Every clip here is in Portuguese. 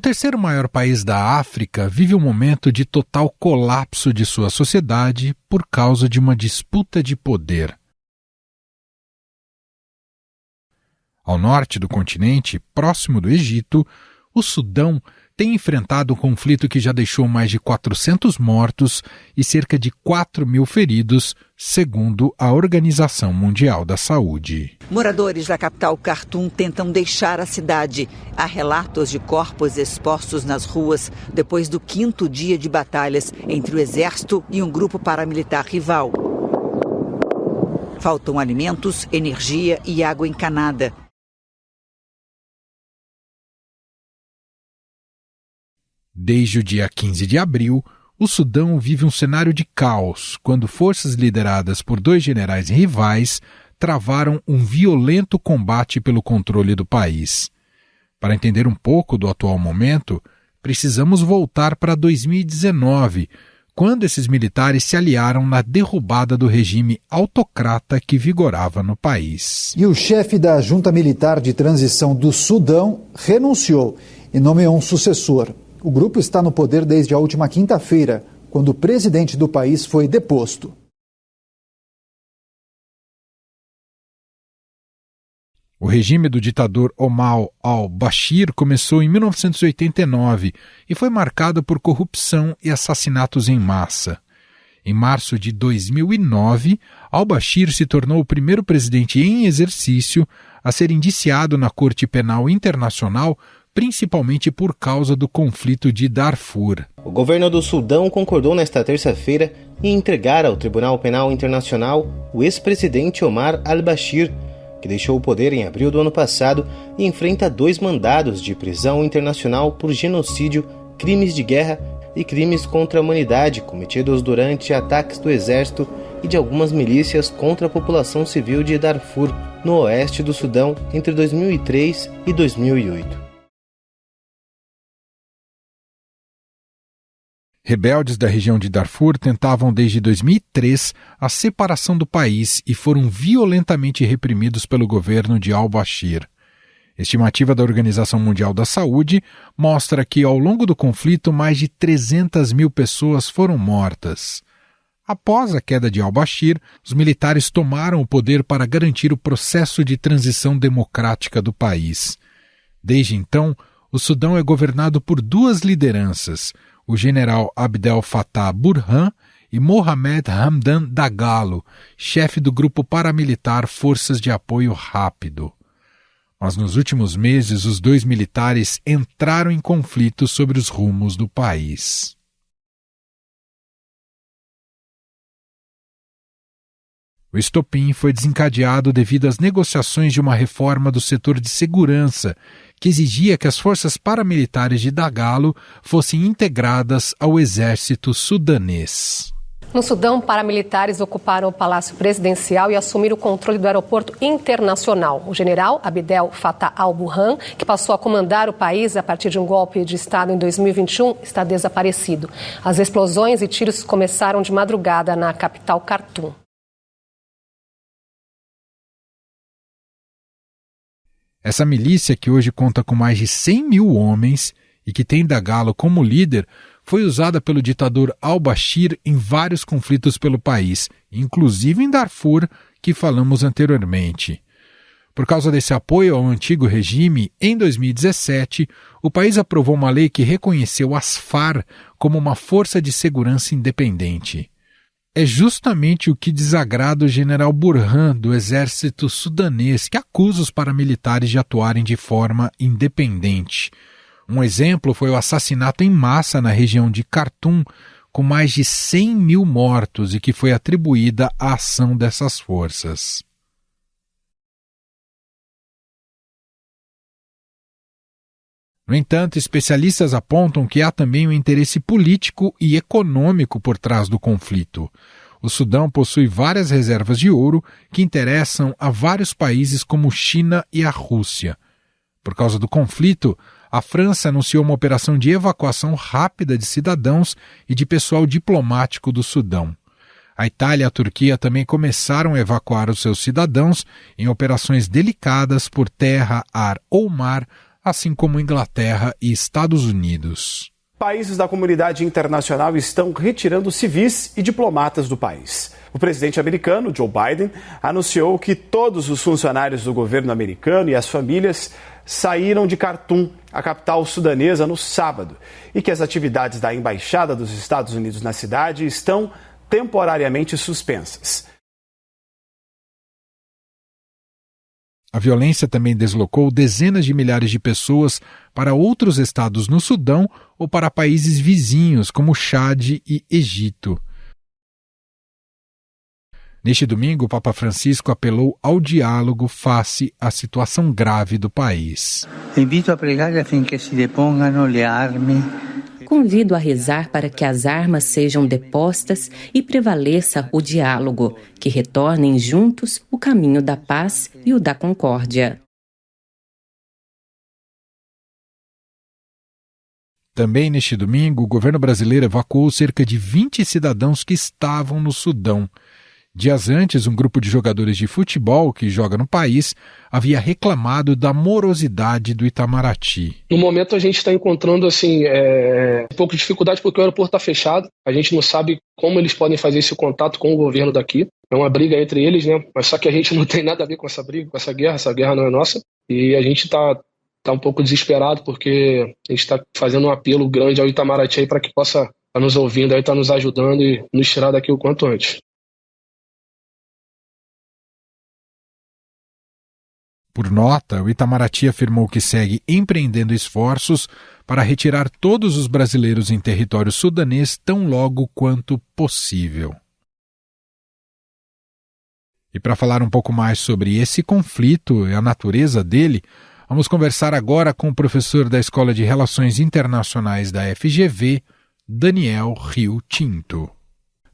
terceiro maior país da África vive um momento de total colapso de sua sociedade por causa de uma disputa de poder. Ao norte do continente, próximo do Egito, o Sudão tem enfrentado um conflito que já deixou mais de 400 mortos e cerca de 4.000 feridos, segundo a Organização Mundial da Saúde. Moradores da capital Khartoum tentam deixar a cidade. Há relatos de corpos expostos nas ruas depois do 5º dia de batalhas entre o exército e um grupo paramilitar rival. Faltam alimentos, energia e água encanada. Desde o dia 15 de abril, o Sudão vive um cenário de caos, quando forças lideradas por 2 generais rivais travaram um violento combate pelo controle do país. Para entender um pouco do atual momento, precisamos voltar para 2019, quando esses militares se aliaram na derrubada do regime autocrata que vigorava no país. E o chefe da Junta Militar de Transição do Sudão renunciou e nomeou um sucessor. O grupo está no poder desde a última quinta-feira, quando o presidente do país foi deposto. O regime do ditador Omar al-Bashir começou em 1989 e foi marcado por corrupção e assassinatos em massa. Em março de 2009, al-Bashir se tornou o primeiro presidente em exercício a ser indiciado na Corte Penal Internacional, principalmente por causa do conflito de Darfur. O governo do Sudão concordou nesta terça-feira em entregar ao Tribunal Penal Internacional o ex-presidente Omar al-Bashir, que deixou o poder em abril do ano passado e enfrenta 2 mandados de prisão internacional por genocídio, crimes de guerra e crimes contra a humanidade cometidos durante ataques do exército e de algumas milícias contra a população civil de Darfur, no oeste do Sudão, entre 2003 e 2008. Rebeldes da região de Darfur tentavam desde 2003 a separação do país e foram violentamente reprimidos pelo governo de al-Bashir. Estimativa da Organização Mundial da Saúde mostra que, ao longo do conflito, mais de 300.000 pessoas foram mortas. Após a queda de al-Bashir, os militares tomaram o poder para garantir o processo de transição democrática do país. Desde então, o Sudão é governado por 2 lideranças, o general Abdel Fattah Burhan e Mohamed Hamdan Dagalo, chefe do grupo paramilitar Forças de Apoio Rápido. Mas nos últimos meses, os 2 militares entraram em conflito sobre os rumos do país. O estopim foi desencadeado devido às negociações de uma reforma do setor de segurança, que exigia que as forças paramilitares de Dagalo fossem integradas ao exército sudanês. No Sudão, paramilitares ocuparam o Palácio Presidencial e assumiram o controle do aeroporto internacional. O general Abdel Fattah al-Burhan, que passou a comandar o país a partir de um golpe de Estado em 2021, está desaparecido. As explosões e tiros começaram de madrugada na capital Khartoum. Essa milícia, que hoje conta com mais de 100.000 homens e que tem Dagalo como líder, foi usada pelo ditador al-Bashir em vários conflitos pelo país, inclusive em Darfur, que falamos anteriormente. Por causa desse apoio ao antigo regime, em 2017, o país aprovou uma lei que reconheceu as FARC como uma força de segurança independente. É justamente o que desagrada o general Burhan, do exército sudanês, que acusa os paramilitares de atuarem de forma independente. Um exemplo foi o assassinato em massa na região de Khartoum, com mais de 100.000 mortos e que foi atribuída à ação dessas forças. No entanto, especialistas apontam que há também um interesse político e econômico por trás do conflito. O Sudão possui várias reservas de ouro que interessam a vários países como China e a Rússia. Por causa do conflito, a França anunciou uma operação de evacuação rápida de cidadãos e de pessoal diplomático do Sudão. A Itália e a Turquia também começaram a evacuar os seus cidadãos em operações delicadas por terra, ar ou mar, assim como Inglaterra e Estados Unidos. Países da comunidade internacional estão retirando civis e diplomatas do país. O presidente americano, Joe Biden, anunciou que todos os funcionários do governo americano e as famílias saíram de Khartoum, a capital sudanesa, no sábado, e que as atividades da Embaixada dos Estados Unidos na cidade estão temporariamente suspensas. A violência também deslocou dezenas de milhares de pessoas para outros estados no Sudão ou para países vizinhos, como Chad e Egito. Neste domingo, o Papa Francisco apelou ao diálogo face à situação grave do país. Invito a pregare affinché si depongano le armi. Convido a rezar para que as armas sejam depostas e prevaleça o diálogo, que retornem juntos o caminho da paz e o da concórdia. Também neste domingo, o governo brasileiro evacuou cerca de 20 cidadãos que estavam no Sudão. Dias antes, um grupo de jogadores de futebol que joga no país havia reclamado da morosidade do Itamaraty. No momento a gente está encontrando um pouco de dificuldade porque o aeroporto está fechado. A gente não sabe como eles podem fazer esse contato com o governo daqui. É uma briga entre eles, né? Mas só que a gente não tem nada a ver com essa briga, com essa guerra não é nossa. E a gente está um pouco desesperado porque a gente está fazendo um apelo grande ao Itamaraty aí para que possa estar nos ouvindo, aí tá nos ajudando e nos tirar daqui o quanto antes. Por nota, o Itamaraty afirmou que segue empreendendo esforços para retirar todos os brasileiros em território sudanês tão logo quanto possível. E para falar um pouco mais sobre esse conflito e a natureza dele, vamos conversar agora com o professor da Escola de Relações Internacionais da FGV, Daniel Rio Tinto.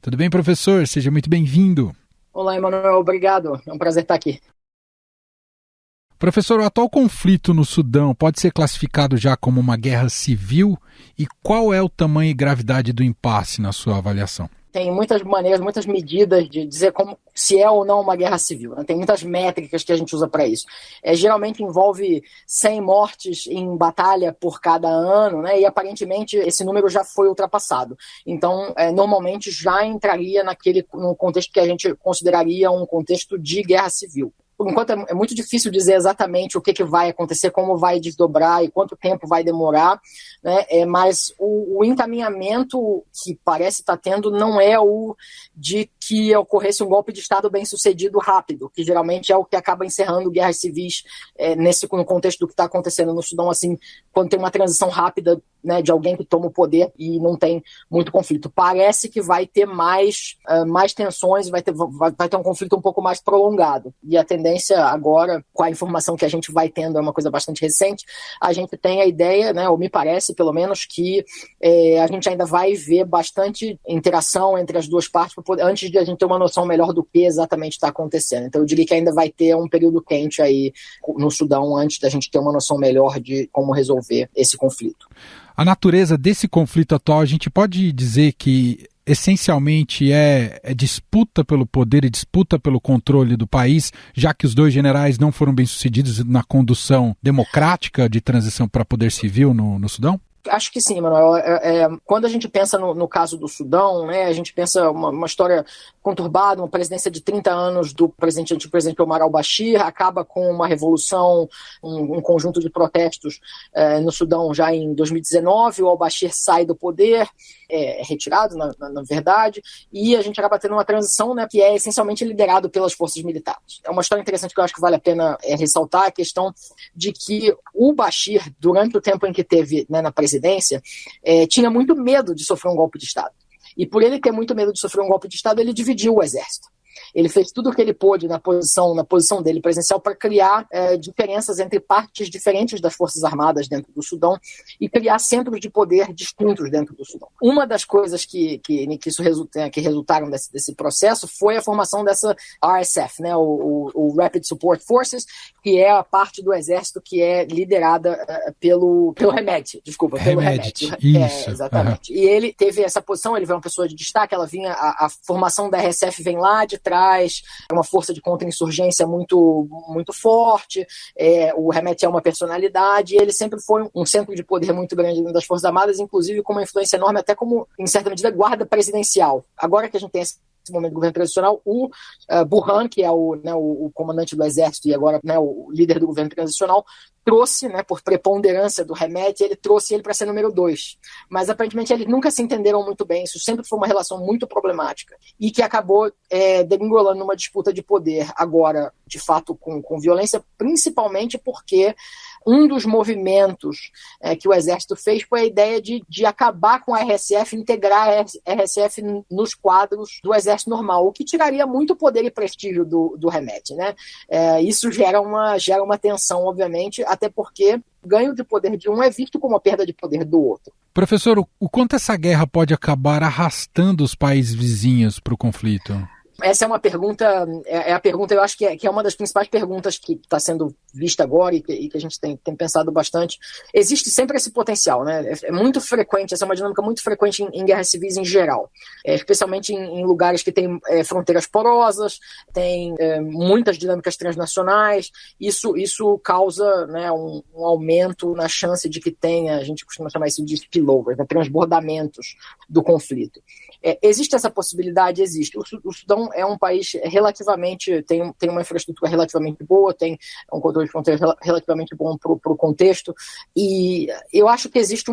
Tudo bem, professor? Seja muito bem-vindo. Olá, Emanuel. Obrigado. É um prazer estar aqui. Professor, o atual conflito no Sudão pode ser classificado já como uma guerra civil? E qual é o tamanho e gravidade do impasse na sua avaliação? Tem muitas maneiras, muitas medidas de dizer se é ou não uma guerra civil. Né? Tem muitas métricas que a gente usa para isso. Geralmente envolve 100 mortes em batalha por cada ano, né? E aparentemente esse número já foi ultrapassado. Então, normalmente já entraria no contexto que a gente consideraria um contexto de guerra civil. Por enquanto é muito difícil dizer exatamente o que vai acontecer, como vai desdobrar e quanto tempo vai demorar, né? Mas o encaminhamento que parece estar tendo não é o de que ocorresse um golpe de Estado bem sucedido rápido, que geralmente é o que acaba encerrando guerras civis no contexto do que está acontecendo no Sudão, assim, quando tem uma transição rápida, né, de alguém que toma o poder e não tem muito conflito. Parece que vai ter mais tensões, vai ter um conflito um pouco mais prolongado. E a tendência agora, com a informação que a gente vai tendo, é uma coisa bastante recente, a gente tem a ideia, né, ou me parece pelo menos, que a gente ainda vai ver bastante interação entre as duas partes antes de a gente ter uma noção melhor do que exatamente está acontecendo. Então eu diria que ainda vai ter um período quente aí no Sudão antes da gente ter uma noção melhor de como resolver esse conflito. A natureza desse conflito atual, a gente pode dizer que essencialmente é disputa pelo poder e disputa pelo controle do país, já que os dois generais não foram bem-sucedidos na condução democrática de transição para poder civil no Sudão? Acho que sim, Manuel. Quando a gente pensa no caso do Sudão, né, a gente pensa uma história conturbada, uma presidência de 30 anos do antigo-presidente Omar al-Bashir, acaba com uma revolução, um conjunto de protestos no Sudão já em 2019, o al-Bashir sai do poder, é retirado, na verdade, e a gente acaba tendo uma transição, né, que é essencialmente liderado pelas forças militares. É uma história interessante que eu acho que vale a pena ressaltar, a questão de que o Bashir, durante o tempo em que teve, né, na presidência, tinha muito medo de sofrer um golpe de Estado. E por ele ter muito medo de sofrer um golpe de Estado, ele dividiu o exército. Ele fez tudo o que ele pôde na posição dele presidencial para criar diferenças entre partes diferentes das Forças Armadas dentro do Sudão e criar centros de poder distintos dentro do Sudão. Uma das coisas que resultaram desse processo foi a formação dessa RSF, né, o Rapid Support Forces, que é a parte do exército que é liderada pelo Hemedti, pelo Hemedti. Isso. Exatamente. Uhum. E ele teve essa posição, ele foi uma pessoa de destaque, a formação da RSF vem lá de trás, policiais, uma força de contra-insurgência muito, muito forte, o Hemeti é uma personalidade, e ele sempre foi um centro de poder muito grande dentro das Forças Armadas, inclusive com uma influência enorme, até como, em certa medida, guarda presidencial. Agora que a gente tem esse momento do governo transicional, o Burhan, que é o comandante do exército e agora, né, o líder do governo transicional, trouxe, né, por preponderância do Hemeti, ele trouxe ele para ser número 2. Mas aparentemente eles nunca se entenderam muito bem, isso sempre foi uma relação muito problemática e que acabou degringolando numa disputa de poder agora, de fato, com violência, principalmente porque um dos movimentos que o Exército fez foi a ideia de acabar com a RSF, integrar a RSF nos quadros do Exército normal, o que tiraria muito poder e prestígio do Hemeti, né? Isso gera uma tensão, obviamente, até porque ganho de poder de um é visto como a perda de poder do outro. Professor, o quanto essa guerra pode acabar arrastando os países vizinhos para o conflito? Essa é uma pergunta, a pergunta, eu acho que é uma das principais perguntas que está sendo vista agora e que a gente tem pensado bastante. Existe sempre esse potencial, né? É muito frequente, essa é uma dinâmica muito frequente em guerras civis em geral, especialmente em lugares que têm fronteiras porosas, tem muitas dinâmicas transnacionais. Isso causa, né, um aumento na chance de que tenha, a gente costuma chamar isso de spillover, né, transbordamentos do conflito. Existe essa possibilidade? Existe. O Sudão é um país relativamente, tem uma infraestrutura relativamente boa, tem um controle de fronteira relativamente bom para o contexto, e eu acho que existe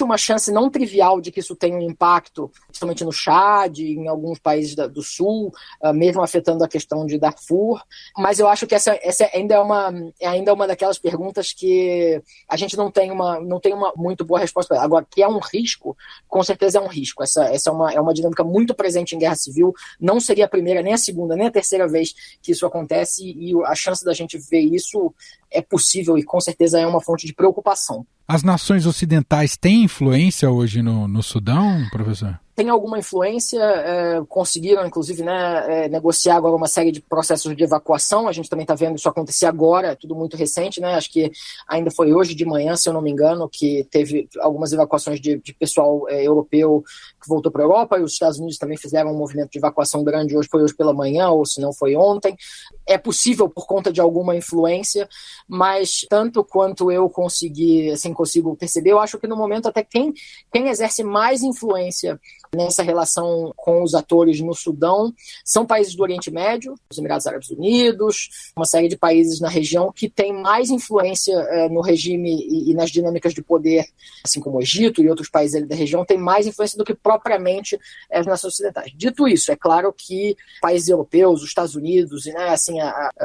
uma chance não trivial de que isso tenha um impacto, principalmente no Chad, em alguns países do Sul, mesmo afetando a questão de Darfur, mas eu acho que essa ainda é uma daquelas perguntas que a gente não tem uma muito boa resposta. Agora, que é um risco, com certeza é um risco. Essa é uma dinâmica muito presente em guerra civil, não seria a primeira, nem a segunda, nem a terceira vez que isso acontece, e a chance da gente ver isso é possível e com certeza é uma fonte de preocupação. As nações ocidentais têm influência hoje no Sudão, professor? Tem alguma influência, conseguiram inclusive, né, negociar agora uma série de processos de evacuação. A gente também está vendo isso acontecer agora, é tudo muito recente, né? Acho que ainda foi hoje de manhã, se eu não me engano, que teve algumas evacuações de pessoal europeu que voltou para a Europa, e os Estados Unidos também fizeram um movimento de evacuação grande, foi hoje pela manhã, ou se não foi ontem. É possível por conta de alguma influência, mas tanto quanto eu consigo perceber, eu acho que no momento até quem exerce mais influência nessa relação com os atores no Sudão são países do Oriente Médio, os Emirados Árabes Unidos, uma série de países na região que tem mais influência no regime e nas dinâmicas de poder, assim como o Egito e outros países ali da região, tem mais influência do que propriamente as nações ocidentais. Dito isso, é claro que países europeus, os Estados Unidos, né, assim,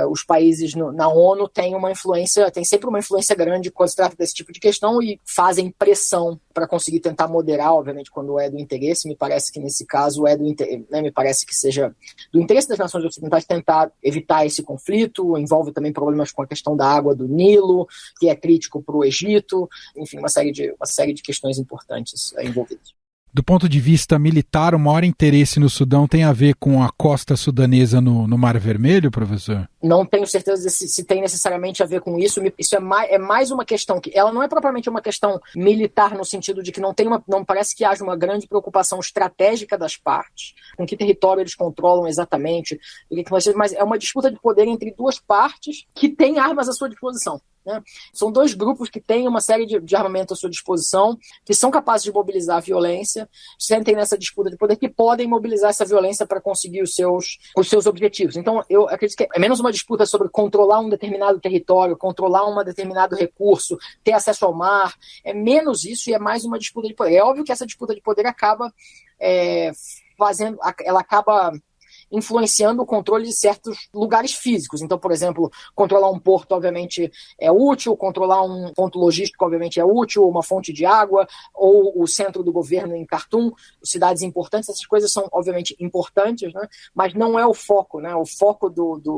os países na ONU têm sempre uma influência grande quando se trata desse tipo de questão e fazem pressão para conseguir tentar moderar, obviamente, quando é do interesse. Me parece que nesse caso me parece que seja do interesse das nações ocidentais tentar evitar esse conflito. Envolve também problemas com a questão da água do Nilo, que é crítico para o Egito, enfim, uma série de questões importantes envolvidas. Do ponto de vista militar, o maior interesse no Sudão tem a ver com a costa sudanesa no Mar Vermelho, professor? Não tenho certeza se tem necessariamente a ver com isso. Isso é mais uma questão que ela não é propriamente uma questão militar, no sentido de que não parece que haja uma grande preocupação estratégica das partes, com que território eles controlam exatamente, mas é uma disputa de poder entre duas partes que têm armas à sua disposição. Né? São dois grupos que têm uma série de armamento à sua disposição, que são capazes de mobilizar a violência, sentem nessa disputa de poder, que podem mobilizar essa violência para conseguir os seus objetivos. Então, eu acredito que é menos uma disputa sobre controlar um determinado território, controlar um determinado recurso, ter acesso ao mar, é menos isso e é mais uma disputa de poder. É óbvio que essa disputa de poder acaba influenciando o controle de certos lugares físicos. Então, por exemplo, controlar um porto, obviamente, é útil, controlar um ponto logístico, obviamente, é útil, uma fonte de água, ou o centro do governo em Khartoum, cidades importantes, essas coisas são, obviamente, importantes, né? Mas não é o foco, né? O foco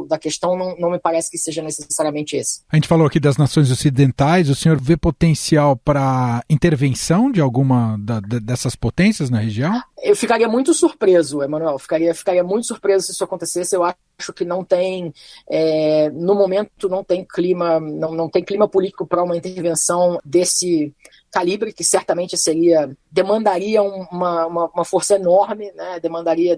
da questão não me parece que seja necessariamente esse. A gente falou aqui das nações ocidentais, o senhor vê potencial para intervenção de alguma dessas potências na região? Eu ficaria muito surpreso, Emanuel, ficaria muito surpreso se isso acontecesse. Eu acho Acho que não tem, no momento, não tem clima político para uma intervenção desse calibre, que certamente demandaria uma força enorme, né? demandaria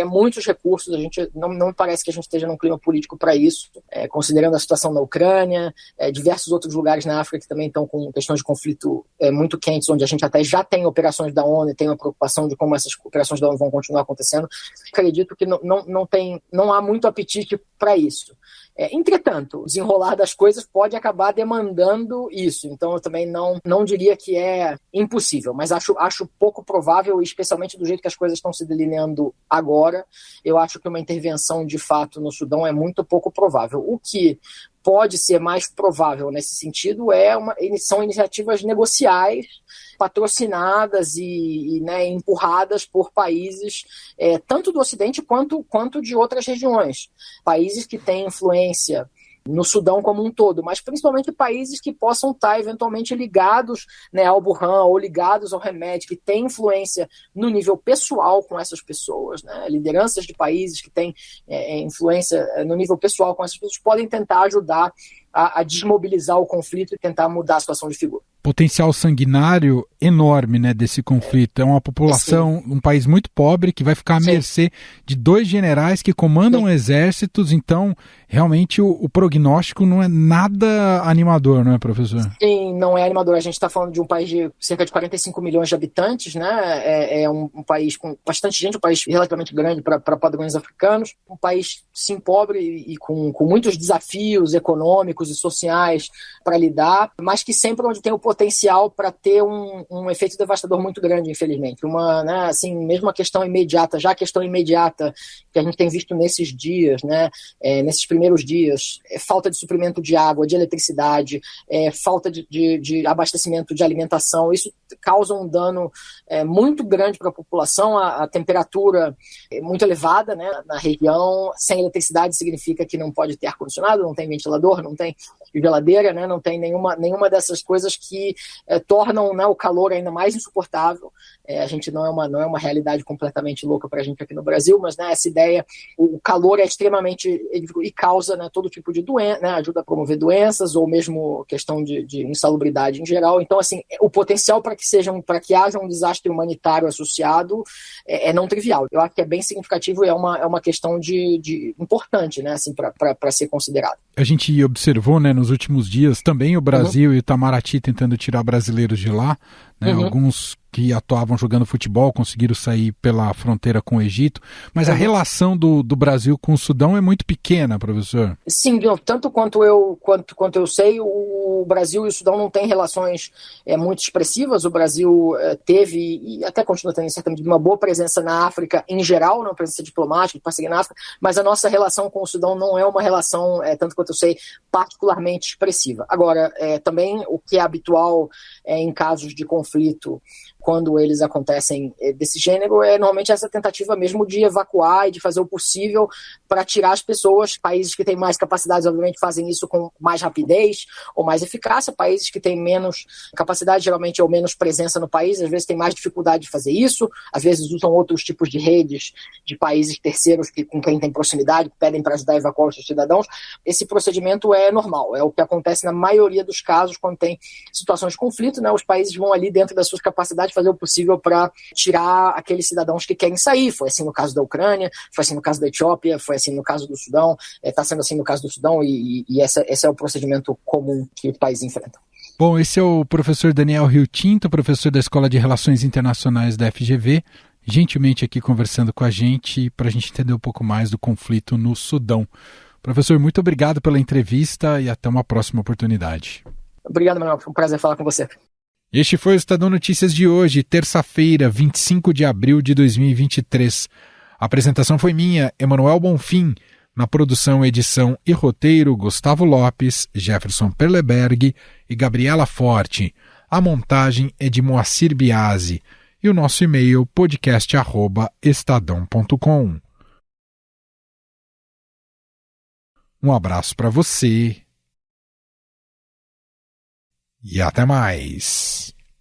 muitos recursos. A gente não parece que a gente esteja num clima político para isso, considerando a situação na Ucrânia, diversos outros lugares na África que também estão com questões de conflito muito quentes, onde a gente até já tem operações da ONU e tem uma preocupação de como essas operações da ONU vão continuar acontecendo. Acredito que não há muito apetite para isso. Entretanto, o desenrolar das coisas pode acabar demandando isso. Então, eu também não diria que é impossível, mas acho pouco provável, especialmente do jeito que as coisas estão se delineando agora. Eu acho que uma intervenção, de fato, no Sudão é muito pouco provável. O que pode ser mais provável nesse sentido são iniciativas negociais patrocinadas e empurradas por países tanto do Ocidente quanto de outras regiões. Países que têm influência no Sudão como um todo, mas principalmente países que possam estar eventualmente ligados, ao Burhan ou ligados ao Hemedti, que têm influência no nível pessoal com essas pessoas, lideranças de países que têm influência no nível pessoal com essas pessoas podem tentar ajudar a desmobilizar o conflito e tentar mudar a situação de figura. Potencial sanguinário enorme, desse conflito. É uma população, um país muito pobre que vai ficar à mercê de 2 generais que comandam exércitos, então realmente o prognóstico não é nada animador, não é, professor? Sim, não é animador. A gente está falando de um país de cerca de 45 milhões de habitantes, é um país com bastante gente, um país relativamente grande para padrões africanos, um país, sim, pobre e com muitos desafios econômicos e sociais para lidar, mas que sempre onde tem o potencial para ter um efeito devastador muito grande, infelizmente. Mesmo a questão imediata, já a questão imediata que a gente tem visto nesses dias, nesses primeiros dias, falta de suprimento de água, de eletricidade, falta de abastecimento de alimentação, isso causa um dano muito grande para a população. A temperatura é muito elevada, na região. Sem eletricidade significa que não pode ter ar-condicionado, não tem ventilador, não tem geladeira, não tem nenhuma dessas coisas que tornam o calor ainda mais insuportável. A gente não é uma realidade completamente louca para a gente aqui no Brasil, mas essa ideia, o calor é extremamente e causa todo tipo de doença, ajuda a promover doenças ou mesmo questão de insalubridade em geral. Então, o potencial para que haja um desastre humanitário associado é não trivial. Eu acho que é bem significativo e é uma questão de importante, para ser considerado. A gente observou, nos últimos dias, também o Brasil e o Itamaraty tentando tirar brasileiros de lá, alguns que atuavam jogando futebol conseguiram sair pela fronteira com o Egito, mas a relação do Brasil com o Sudão é muito pequena, professor. Sim, tanto quanto eu sei, o Brasil e o Sudão não têm relações muito expressivas. O Brasil teve, e até continua tendo, certamente, uma boa presença na África em geral, uma presença diplomática, de parceria na África, mas a nossa relação com o Sudão não é uma relação, tanto quanto eu sei, particularmente expressiva. Agora, também o que é habitual em casos de conflito, quando eles acontecem desse gênero, é normalmente essa tentativa mesmo de evacuar e de fazer o possível para tirar as pessoas. Países que têm mais capacidades, obviamente, fazem isso com mais rapidez ou mais eficácia. Países que têm menos capacidade, geralmente, ou menos presença no país, às vezes têm mais dificuldade de fazer isso, às vezes usam outros tipos de redes de países terceiros com quem tem proximidade, que pedem para ajudar a evacuar os seus cidadãos. Esse procedimento é normal, é o que acontece na maioria dos casos quando tem situações de conflito, os países vão ali dentro das suas capacidades fazer o possível para tirar aqueles cidadãos que querem sair. Foi assim no caso da Ucrânia, foi assim no caso da Etiópia, foi assim no caso do Sudão, está sendo assim no caso do Sudão e esse é o procedimento comum que o país enfrenta. Bom, esse é o professor Daniel Rio Tinto, professor da Escola de Relações Internacionais da FGV, gentilmente aqui conversando com a gente para a gente entender um pouco mais do conflito no Sudão. Professor, muito obrigado pela entrevista e até uma próxima oportunidade. Obrigado, Manuel. Foi um prazer falar com você. Este foi o Estadão Notícias de hoje, terça-feira, 25 de abril de 2023. A apresentação foi minha, Emanuel Bonfim. Na produção, edição e roteiro, Gustavo Lopes, Jefferson Perleberg e Gabriela Forte. A montagem é de Moacir Biasi. E o nosso e-mail, podcast@estadão.com. Um abraço para você. E até mais.